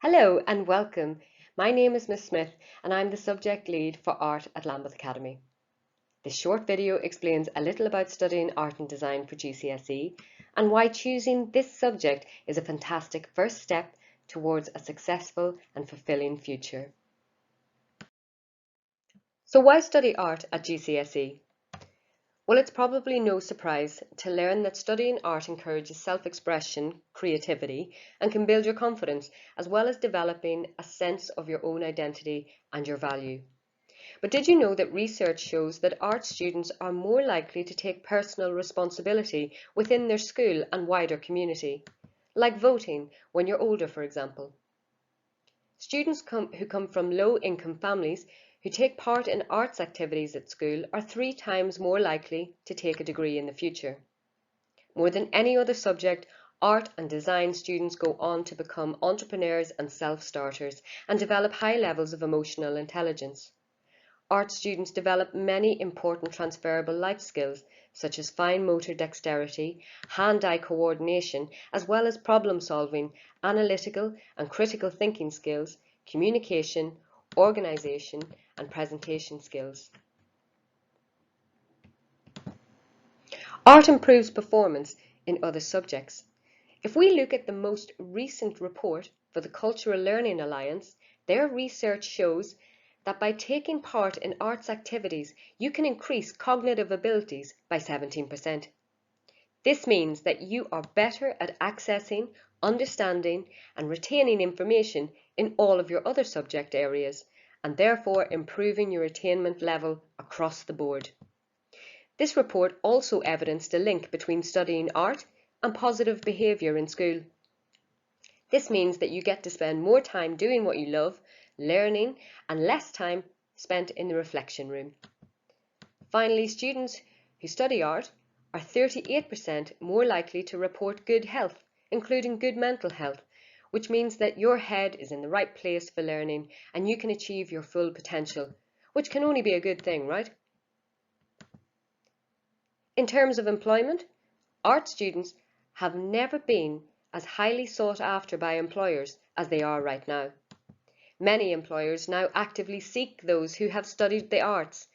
Hello and welcome. My name is Miss Smith and I'm the subject lead for art at Lambeth Academy. This short video explains a little about studying art and design for GCSE and why choosing this subject is a fantastic first step towards a successful and fulfilling future. So why study art at GCSE? Well, it's probably no surprise to learn that studying art encourages self-expression, creativity, and can build your confidence, as well as developing a sense of your own identity and your value. But did you know that research shows that art students are more likely to take personal responsibility within their school and wider community, like voting when you're older, for example? Students who come from low-income families who take part in arts activities at school are 3 times more likely to take a degree in the future. More than any other subject, art and design students go on to become entrepreneurs and self-starters and develop high levels of emotional intelligence. Art students develop many important transferable life skills, such as fine motor dexterity, hand-eye coordination, as well as problem-solving, analytical and critical thinking skills, communication, organisation, and presentation skills. Art improves performance in other subjects. If we look at the most recent report for the Cultural Learning Alliance, their research shows that by taking part in arts activities, you can increase cognitive abilities by 17%. This means that you are better at accessing, understanding, and retaining information in all of your other subject areas, and therefore improving your attainment level across the board. This report also evidenced a link between studying art and positive behaviour in school. This means that you get to spend more time doing what you love, learning, and less time spent in the reflection room. Finally, students who study art are 38% more likely to report good health, including good mental health, which means that your head is in the right place for learning and you can achieve your full potential, which can only be a good thing, right? In terms of employment, art students have never been as highly sought after by employers as they are right now. Many employers now actively seek those who have studied the arts.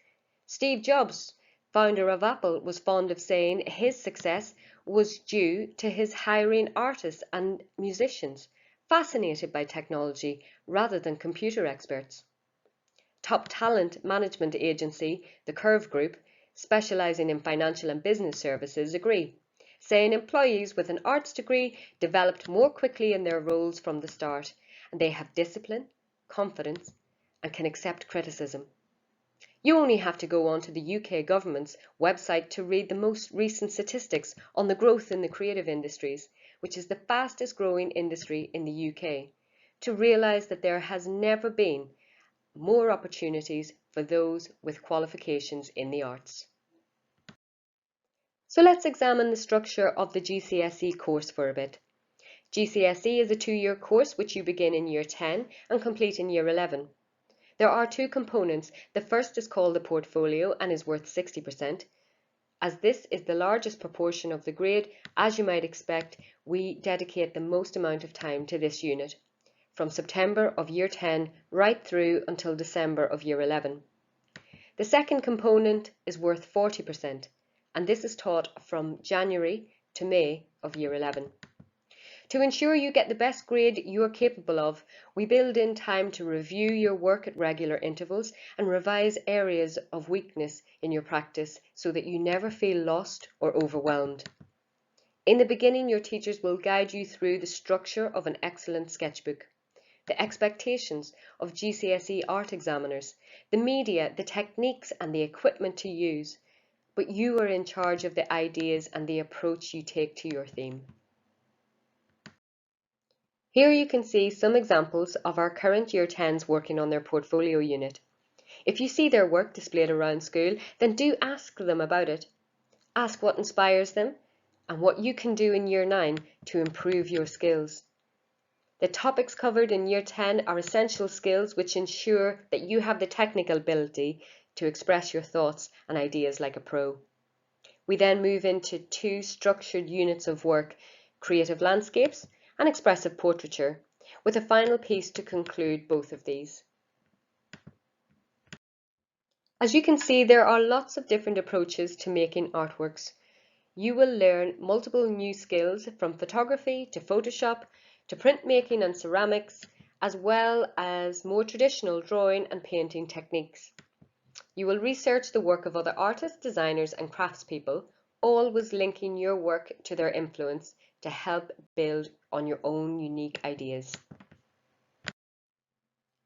Steve Jobs, founder of Apple, was fond of saying his success was due to his hiring artists and musicians fascinated by technology rather than computer experts. Top talent management agency, the Curve Group, specialising in financial and business services, agree, saying employees with an arts degree developed more quickly in their roles from the start, and they have discipline, confidence, and can accept criticism. You only have to go onto the UK government's website to read the most recent statistics on the growth in the creative industries, which is the fastest growing industry in the UK, to realise that there has never been more opportunities for those with qualifications in the arts. So let's examine the structure of the GCSE course for a bit. GCSE is a 2-year course which you begin in year 10 and complete in year 11. There are 2 components. The first is called the portfolio and is worth 60%. As this is the largest proportion of the grade, as you might expect, we dedicate the most amount of time to this unit, from September of year 10 right through until December of year 11. The second component is worth 40%, and this is taught from January to May of year 11. To ensure you get the best grade you are capable of, we build in time to review your work at regular intervals and revise areas of weakness in your practice so that you never feel lost or overwhelmed. In the beginning, your teachers will guide you through the structure of an excellent sketchbook, the expectations of GCSE art examiners, the media, the techniques and the equipment to use, but you are in charge of the ideas and the approach you take to your theme. Here you can see some examples of our current Year 10s working on their portfolio unit. If you see their work displayed around school, then do ask them about it. Ask what inspires them and what you can do in Year 9 to improve your skills. The topics covered in Year 10 are essential skills which ensure that you have the technical ability to express your thoughts and ideas like a pro. We then move into 2 structured units of work, creative landscapes and expressive portraiture, with a final piece to conclude both of these. As you can see, there are lots of different approaches to making artworks. You will learn multiple new skills from photography to Photoshop to printmaking and ceramics, as well as more traditional drawing and painting techniques. You will research the work of other artists, designers and craftspeople, always linking your work to their influence to help build on your own unique ideas.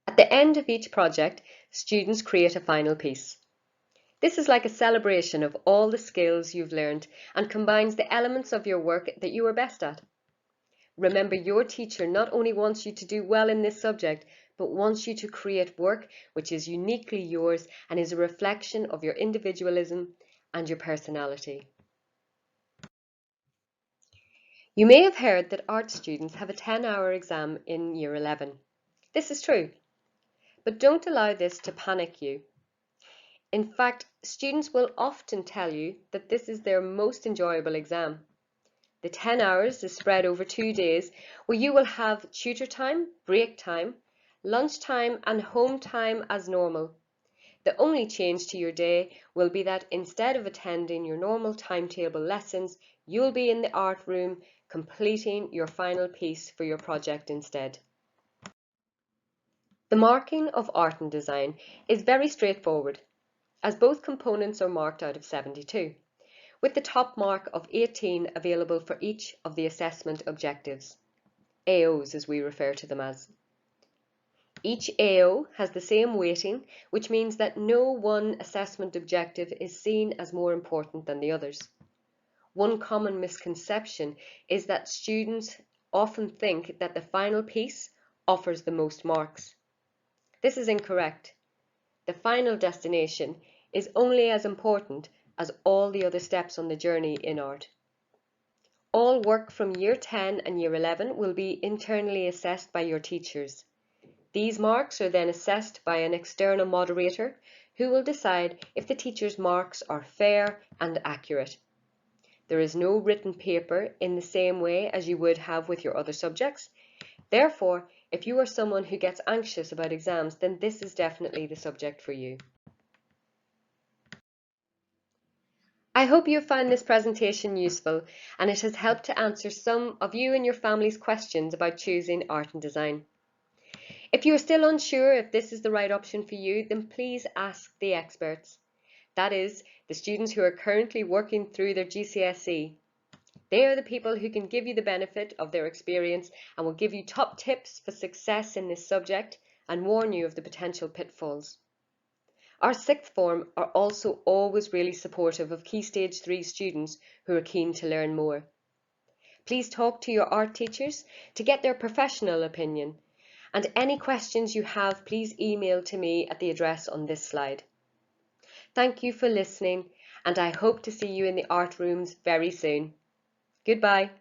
At the end of each project, students create a final piece. This is like a celebration of all the skills you've learned and combines the elements of your work that you are best at. Remember, your teacher not only wants you to do well in this subject, but wants you to create work which is uniquely yours and is a reflection of your individualism and your personality. You may have heard that art students have a 10-hour exam in Year 11. This is true, but don't allow this to panic you. In fact, students will often tell you that this is their most enjoyable exam. The 10 hours is spread over 2 days where you will have tutor time, break time, lunch time and home time as normal. The only change to your day will be that instead of attending your normal timetable lessons, you'll be in the art room completing your final piece for your project instead. The marking of art and design is very straightforward, as both components are marked out of 72, with the top mark of 18 available for each of the assessment objectives, AOs as we refer to them as. Each AO has the same weighting, which means that no one assessment objective is seen as more important than the others. One common misconception is that students often think that the final piece offers the most marks. This is incorrect. The final destination is only as important as all the other steps on the journey in art. All work from Year 10 and Year 11 will be internally assessed by your teachers. These marks are then assessed by an external moderator who will decide if the teacher's marks are fair and accurate. There is no written paper in the same way as you would have with your other subjects. Therefore, if you are someone who gets anxious about exams, then this is definitely the subject for you. I hope you found this presentation useful and it has helped to answer some of you and your family's questions about choosing art and design. If you are still unsure if this is the right option for you, then please ask the experts. That is, the students who are currently working through their GCSE. They are the people who can give you the benefit of their experience and will give you top tips for success in this subject and warn you of the potential pitfalls. Our sixth form are also always really supportive of Key Stage 3 students who are keen to learn more. Please talk to your art teachers to get their professional opinion, and any questions you have, please email to me at the address on this slide. Thank you for listening, and I hope to see you in the art rooms very soon. Goodbye.